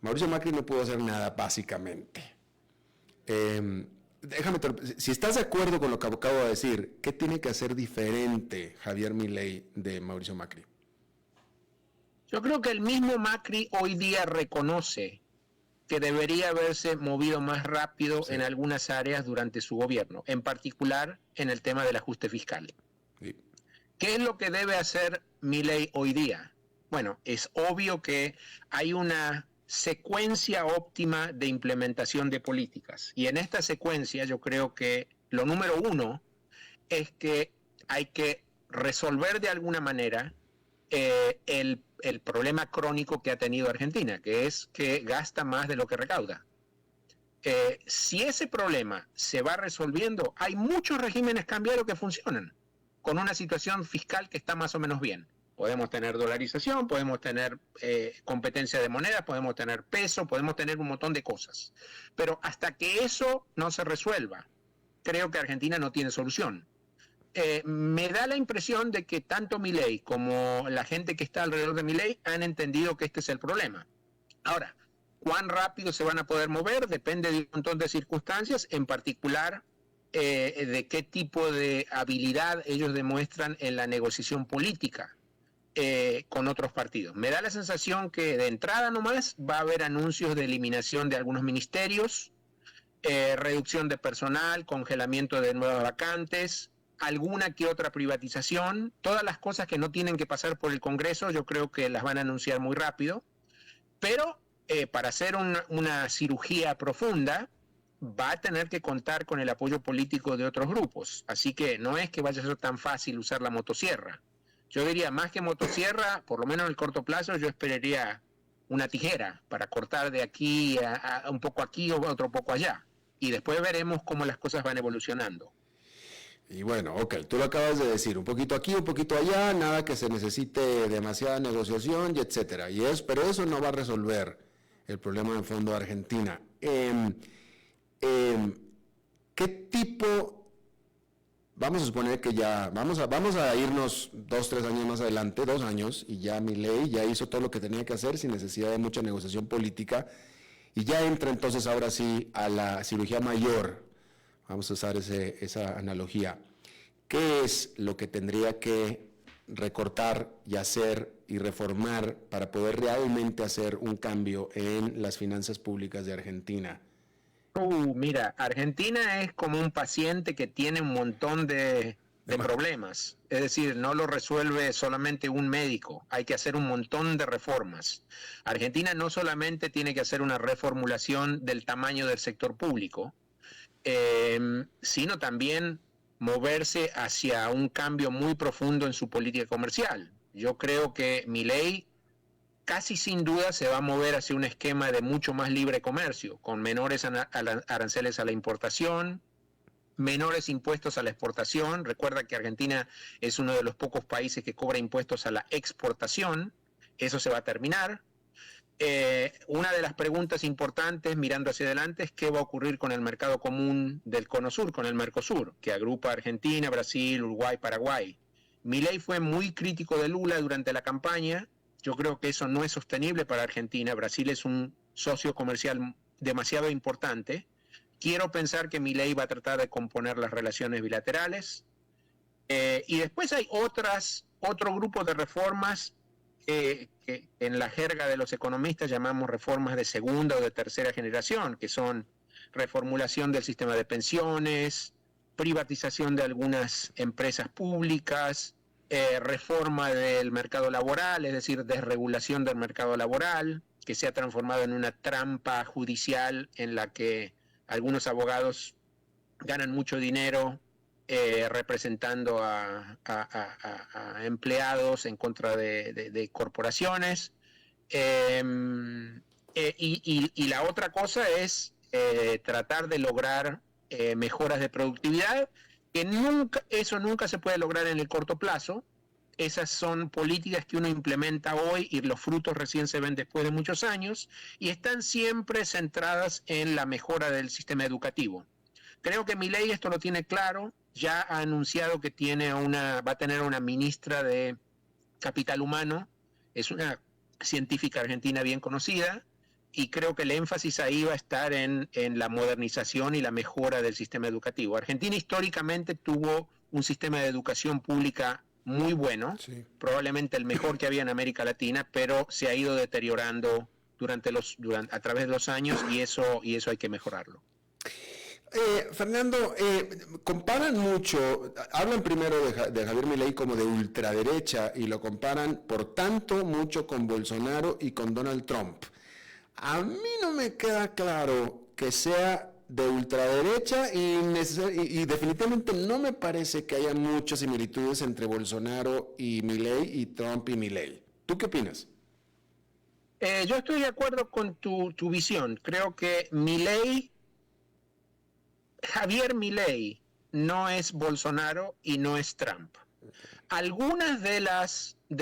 Mauricio Macri no pudo hacer nada, básicamente. Si estás de acuerdo con lo que acabo de decir, ¿qué tiene que hacer diferente Javier Milei de Mauricio Macri? Yo creo que el mismo Macri hoy día reconoce que debería haberse movido más rápido en algunas áreas durante su gobierno, en particular en el tema del ajuste fiscal. Sí. ¿Qué es lo que debe hacer Milei hoy día? Bueno, es obvio que hay una secuencia óptima de implementación de políticas, y en esta secuencia yo creo que lo número uno es que hay que resolver de alguna manera el problema crónico que ha tenido Argentina, que es que gasta más de lo que recauda. Si ese problema se va resolviendo, hay muchos regímenes cambiarios que funcionan, con una situación fiscal que está más o menos bien. Podemos tener dolarización, podemos tener competencia de moneda, podemos tener peso, podemos tener un montón de cosas. Pero hasta que eso no se resuelva, creo que Argentina no tiene solución. Me da la impresión de que tanto Milei como la gente que está alrededor de Milei han entendido que este es el problema. Ahora, ¿cuán rápido se van a poder mover? Depende de un montón de circunstancias, en particular de qué tipo de habilidad ellos demuestran en la negociación política con otros partidos. Me da la sensación que de entrada nomás va a haber anuncios de eliminación de algunos ministerios, reducción de personal, congelamiento de nuevas vacantes, alguna que otra privatización, todas las cosas que no tienen que pasar por el Congreso, yo creo que las van a anunciar muy rápido, pero para hacer una cirugía profunda va a tener que contar con el apoyo político de otros grupos, así que no es que vaya a ser tan fácil usar la motosierra. Yo diría, más que motosierra, por lo menos en el corto plazo, yo esperaría una tijera para cortar de aquí a un poco aquí o otro poco allá. Y después veremos cómo las cosas van evolucionando. Y bueno, ok, tú lo acabas de decir, un poquito aquí, un poquito allá, nada que se necesite demasiada negociación y etcétera. Pero eso no va a resolver el problema en fondo de Argentina. ¿Qué tipo, vamos a suponer que ya, vamos a irnos 2-3 años más adelante, 2 años, y ya Milei ya hizo todo lo que tenía que hacer sin necesidad de mucha negociación política, y ya entra entonces ahora sí a la cirugía mayor? Vamos a usar esa analogía. ¿Qué es lo que tendría que recortar y hacer y reformar para poder realmente hacer un cambio en las finanzas públicas de Argentina? Mira, Argentina es como un paciente que tiene un montón de problemas. Es decir, no lo resuelve solamente un médico. Hay que hacer un montón de reformas. Argentina no solamente tiene que hacer una reformulación del tamaño del sector público, sino también moverse hacia un cambio muy profundo en su política comercial. Yo creo que Milei casi sin duda se va a mover hacia un esquema de mucho más libre comercio, con menores aranceles a la importación, menores impuestos a la exportación. Recuerda que Argentina es uno de los pocos países que cobra impuestos a la exportación. Eso se va a terminar. Una de las preguntas importantes mirando hacia adelante es qué va a ocurrir con el mercado común del Cono Sur, con el Mercosur, que agrupa Argentina, Brasil, Uruguay, Paraguay. Milei fue muy crítico de Lula durante la campaña. Yo creo que eso no es sostenible para Argentina. Brasil es un socio comercial demasiado importante. Quiero pensar que Milei va a tratar de componer las relaciones bilaterales. Y después hay otro grupo de reformas que en la jerga de los economistas llamamos reformas de segunda o de tercera generación, que son reformulación del sistema de pensiones, privatización de algunas empresas públicas, reforma del mercado laboral, es decir, desregulación del mercado laboral, que se ha transformado en una trampa judicial en la que algunos abogados ganan mucho dinero representando a empleados en contra de corporaciones. Y la otra cosa es tratar de lograr mejoras de productividad, que eso nunca se puede lograr en el corto plazo. Esas son políticas que uno implementa hoy y los frutos recién se ven después de muchos años, y están siempre centradas en la mejora del sistema educativo. Creo que Milei esto lo tiene claro. Ya ha anunciado que va a tener una ministra de Capital Humano. Es una científica argentina bien conocida, y creo que el énfasis ahí va a estar en la modernización y la mejora del sistema educativo. Argentina históricamente tuvo un sistema de educación pública muy bueno, sí, probablemente el mejor que había en América Latina, pero se ha ido deteriorando a través de los años, y eso hay que mejorarlo. Fernando, comparan mucho, hablan primero de Javier Milei como de ultraderecha y lo comparan por tanto mucho con Bolsonaro y con Donald Trump. A mí no me queda claro que sea de ultraderecha y definitivamente no me parece que haya muchas similitudes entre Bolsonaro y Milei y Trump y Milei. ¿Tú qué opinas? Yo estoy de acuerdo con tu visión. Creo que Javier Milei no es Bolsonaro y no es Trump. Algunas de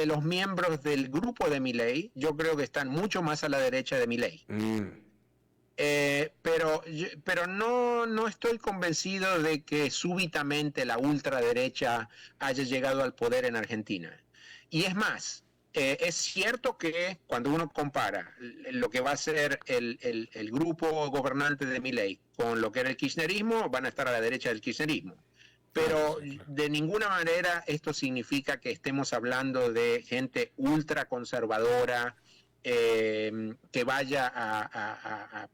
los miembros del grupo de Milei yo creo que están mucho más a la derecha de Milei. Pero no estoy convencido de que súbitamente la ultraderecha haya llegado al poder en Argentina. Y es más, es cierto que cuando uno compara lo que va a ser el grupo gobernante de Milei con lo que era el kirchnerismo, van a estar a la derecha del kirchnerismo. Pero de ninguna manera esto significa que estemos hablando de gente ultraconservadora que vaya a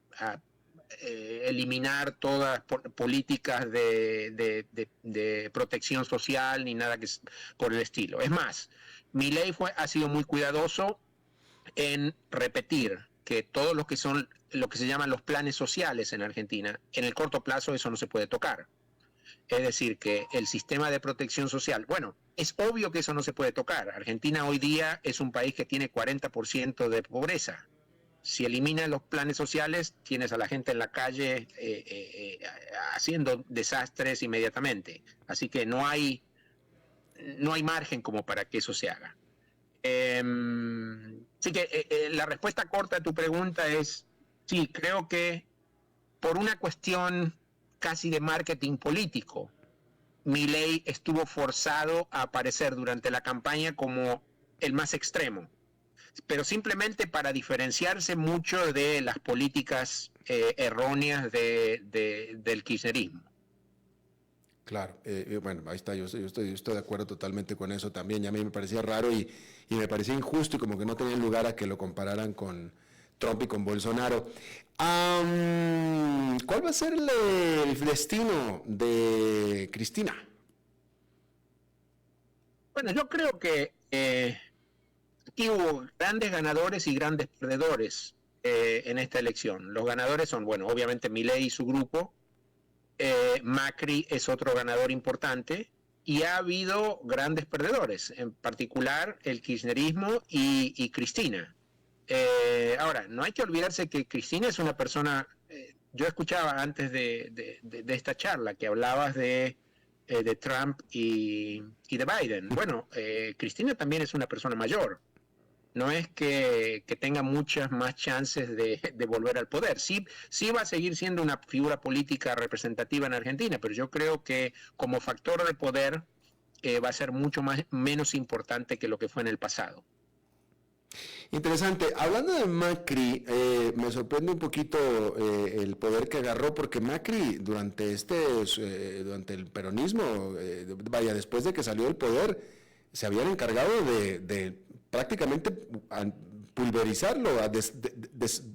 eliminar todas políticas de protección social ni nada por el estilo. Es más, Milei ha sido muy cuidadoso en repetir que todo lo que se llaman los planes sociales en Argentina, en el corto plazo eso no se puede tocar. Es decir, que el sistema de protección social, bueno, es obvio que eso no se puede tocar. Argentina hoy día es un país que tiene 40% de pobreza. Si eliminas los planes sociales, tienes a la gente en la calle haciendo desastres inmediatamente. Así que no hay margen como para que eso se haga. Así que la respuesta corta a tu pregunta es, sí, creo que por una cuestión casi de marketing político, Milei estuvo forzado a aparecer durante la campaña como el más extremo, pero simplemente para diferenciarse mucho de las políticas erróneas del kirchnerismo. Claro, bueno, ahí está, yo estoy de acuerdo totalmente con eso también, y a mí me parecía raro y me parecía injusto y como que no tenía lugar a que lo compararan con Trump y con Bolsonaro. ¿Cuál va a ser el destino de Cristina? Bueno, yo creo que aquí hubo grandes ganadores y grandes perdedores en esta elección. Los ganadores son, bueno, obviamente Milei y su grupo. Macri es otro ganador importante, y ha habido grandes perdedores, en particular el kirchnerismo y Cristina. Ahora, no hay que olvidarse que Cristina es una persona, yo escuchaba antes de esta charla que hablabas de Trump y de Biden. Bueno, Cristina también es una persona mayor. No es que tenga muchas más chances de volver al poder. Sí va a seguir siendo una figura política representativa en Argentina, pero yo creo que como factor de poder va a ser mucho menos importante que lo que fue en el pasado. Interesante. Hablando de Macri, me sorprende un poquito el poder que agarró, porque Macri durante el peronismo, después de que salió del poder, se habían encargado de prácticamente pulverizarlo,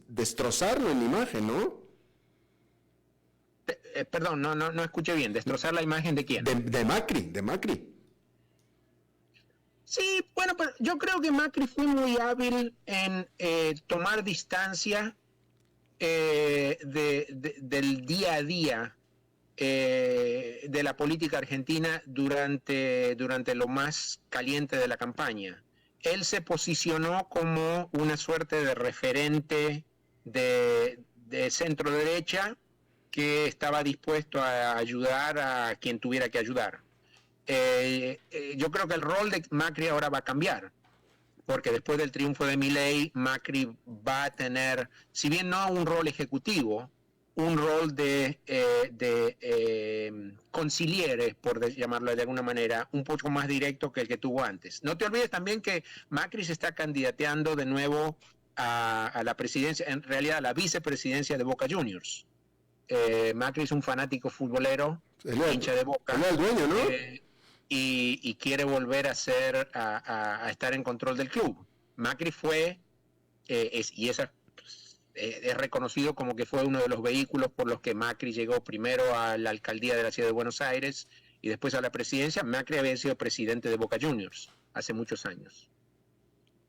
destrozarlo en imagen, ¿no? Perdón, no escuché bien. ¿Destrozar la imagen de quién? De Macri. Sí, bueno, pero yo creo que Macri fue muy hábil en tomar distancia del día a día de la política argentina durante lo más caliente de la campaña. Él se posicionó como una suerte de referente de centro derecha que estaba dispuesto a ayudar a quien tuviera que ayudar. Yo creo que el rol de Macri ahora va a cambiar, porque después del triunfo de Milei, Macri va a tener, si bien no un rol ejecutivo, un rol de conciliere, por llamarlo de alguna manera, un poco más directo que el que tuvo antes. No te olvides también que Macri se está candidateando de nuevo a la presidencia, en realidad a la vicepresidencia de Boca Juniors. Macri es un fanático futbolero, hincha de Boca. Es el dueño, ¿no? Y quiere volver a estar en control del club. Macri fue, es reconocido como que fue uno de los vehículos por los que Macri llegó primero a la alcaldía de la ciudad de Buenos Aires y después a la presidencia. Macri había sido presidente de Boca Juniors hace muchos años.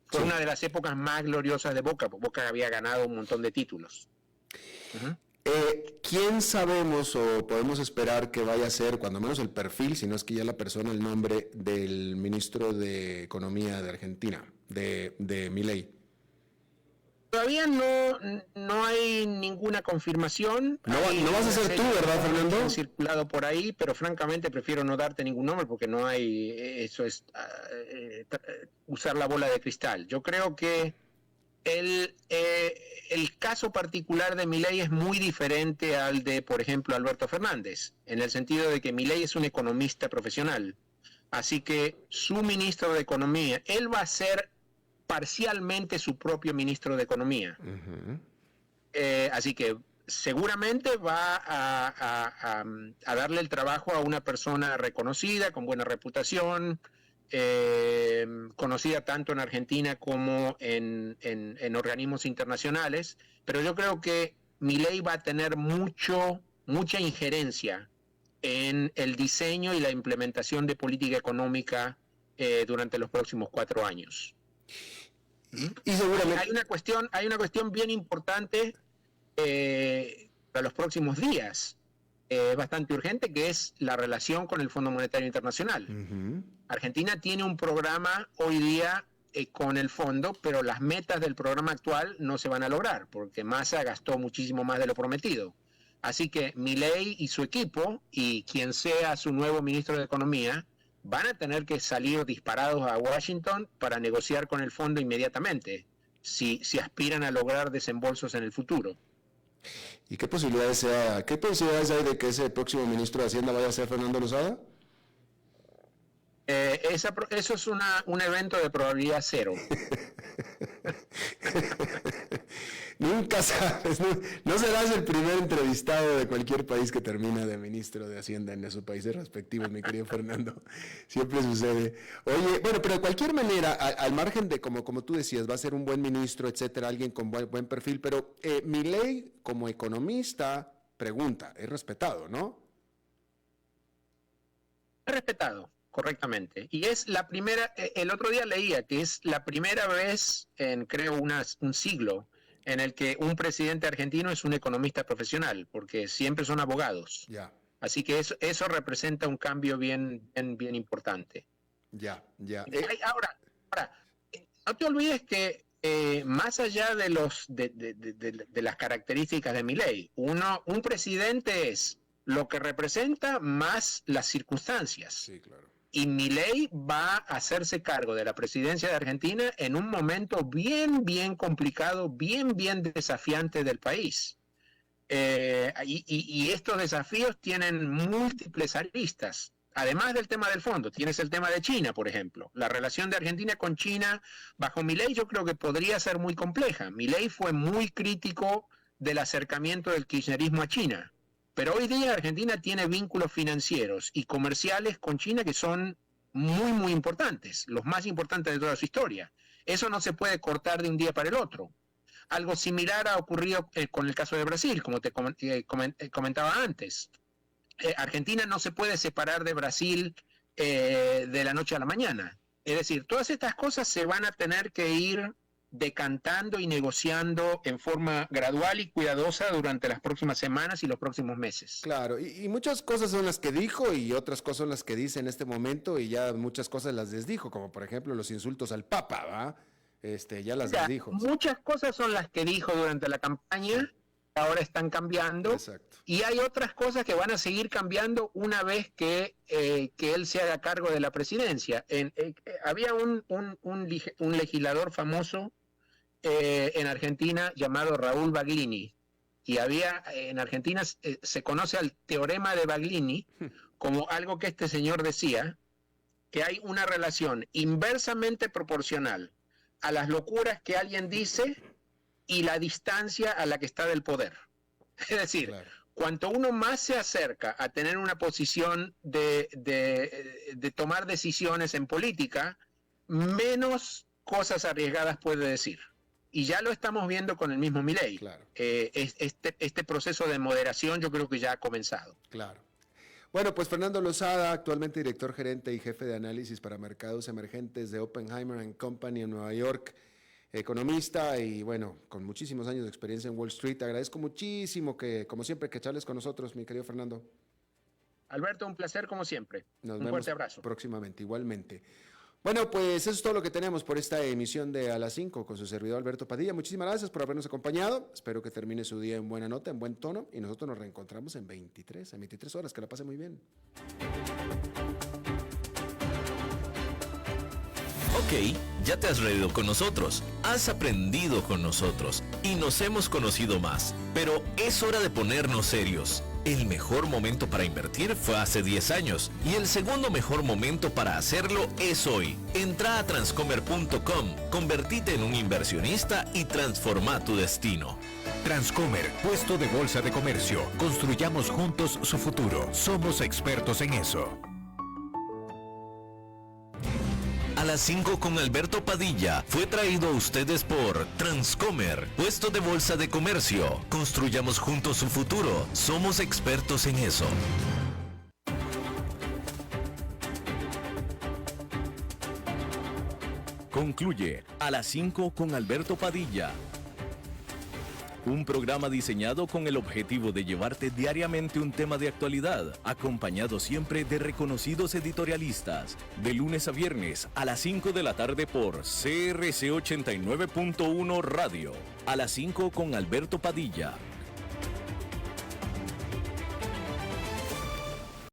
Fue una de las épocas más gloriosas de Boca, porque Boca había ganado un montón de títulos. Uh-huh. ¿Quién sabemos o podemos esperar que vaya a ser, cuando menos el perfil, si no es que ya la persona, el nombre del ministro de Economía de Argentina, de Milei? Todavía no hay ninguna confirmación. No vas a ser tú, ¿verdad, Fernando? Han circulado por ahí, pero francamente prefiero no darte ningún nombre porque no hay, eso es usar la bola de cristal. Yo creo que el caso particular de Milei es muy diferente al de, por ejemplo, Alberto Fernández, en el sentido de que Milei es un economista profesional. Así que su ministro de Economía, él va a ser parcialmente su propio ministro de Economía. Uh-huh. Así que seguramente va a darle el trabajo a una persona reconocida, con buena reputación, conocida tanto en Argentina como en organismos internacionales, pero yo creo que Milei va a tener mucha injerencia en el diseño y la implementación de política económica durante los próximos 4 años. Y seguramente hay una cuestión bien importante para los próximos días, bastante urgente, que es la relación con el Fondo Monetario Internacional. Uh-huh. Argentina tiene un programa hoy día con el fondo, pero las metas del programa actual no se van a lograr, porque Massa gastó muchísimo más de lo prometido. Así que Milei y su equipo, y quien sea su nuevo ministro de Economía, van a tener que salir disparados a Washington para negociar con el fondo inmediatamente, si aspiran a lograr desembolsos en el futuro. ¿Y qué posibilidades hay de que ese próximo ministro de Hacienda vaya a ser Fernando Lozada? Eso es un evento de probabilidad cero. Nunca sabes, no serás el primer entrevistado de cualquier país que termina de ministro de Hacienda en sus países respectivos, mi querido Fernando. Siempre sucede. Oye, bueno, pero de cualquier manera, al margen de, como tú decías, va a ser un buen ministro, etcétera, alguien con buen perfil, pero Milei, como economista, pregunta, es respetado, ¿no? Es respetado. Correctamente. Y es la primera, el otro día leía que es la primera vez en, creo, un siglo en el que un presidente argentino es un economista profesional, porque siempre son abogados. Ya. Así que eso representa un cambio bien importante. Ya. Ahora, no te olvides que más allá de las características de Milei, un presidente es lo que representa más las circunstancias. Sí, claro. Y Milei va a hacerse cargo de la presidencia de Argentina en un momento bien complicado, bien desafiante del país. Y estos desafíos tienen múltiples aristas. Además del tema del fondo, tienes el tema de China, por ejemplo. La relación de Argentina con China, bajo Milei, yo creo que podría ser muy compleja. Milei fue muy crítico del acercamiento del kirchnerismo a China. Pero hoy día Argentina tiene vínculos financieros y comerciales con China que son muy importantes, los más importantes de toda su historia. Eso no se puede cortar de un día para el otro. Algo similar ha ocurrido con el caso de Brasil, como te comentaba antes. Argentina no se puede separar de Brasil de la noche a la mañana. Es decir, todas estas cosas se van a tener que ir decantando y negociando en forma gradual y cuidadosa durante las próximas semanas y los próximos meses. Claro, y muchas cosas son las que dijo y otras cosas son las que dice en este momento y ya muchas cosas las desdijo, como por ejemplo los insultos al Papa, ¿va? Ya las desdijo. Muchas cosas son las que dijo durante la campaña, ahora están cambiando. Exacto. Y hay otras cosas que van a seguir cambiando una vez que él se haga cargo de la presidencia. Había un legislador famoso en Argentina llamado Raúl Baglini, y en Argentina se conoce al teorema de Baglini como algo que este señor decía, que hay una relación inversamente proporcional a las locuras que alguien dice y la distancia a la que está del poder. Es decir, claro, cuanto uno más se acerca a tener una posición de tomar decisiones en política, menos cosas arriesgadas puede decir. Y ya lo estamos viendo con el mismo Milei. Claro. Este proceso de moderación yo creo que ya ha comenzado. Claro. Bueno, pues Fernando Lozada, actualmente director gerente y jefe de análisis para mercados emergentes de Oppenheimer & Company en Nueva York, economista y bueno, con muchísimos años de experiencia en Wall Street. Te agradezco muchísimo que, como siempre, que charles con nosotros, mi querido Fernando. Alberto, un placer como siempre. Nos un vemos fuerte abrazo. Próximamente, igualmente. Bueno, pues eso es todo lo que tenemos por esta emisión de A las 5 con su servidor Alberto Padilla. Muchísimas gracias por habernos acompañado. Espero que termine su día en buena nota, en buen tono. Y nosotros nos reencontramos en 23 horas. Que la pase muy bien. Ok, ya te has reído con nosotros, has aprendido con nosotros y nos hemos conocido más. Pero es hora de ponernos serios. El mejor momento para invertir fue hace 10 años y el segundo mejor momento para hacerlo es hoy. Entra a transcomer.com, convertite en un inversionista y transforma tu destino. Transcomer, puesto de bolsa de comercio. Construyamos juntos su futuro. Somos expertos en eso. A las 5 con Alberto Padilla fue traído a ustedes por Transcomer, puesto de bolsa de comercio. Construyamos juntos su futuro. Somos expertos en eso. Concluye A las 5 con Alberto Padilla. Un programa diseñado con el objetivo de llevarte diariamente un tema de actualidad, acompañado siempre de reconocidos editorialistas, de lunes a viernes a las 5 de la tarde por CRC 89.1 Radio. A las 5 con Alberto Padilla.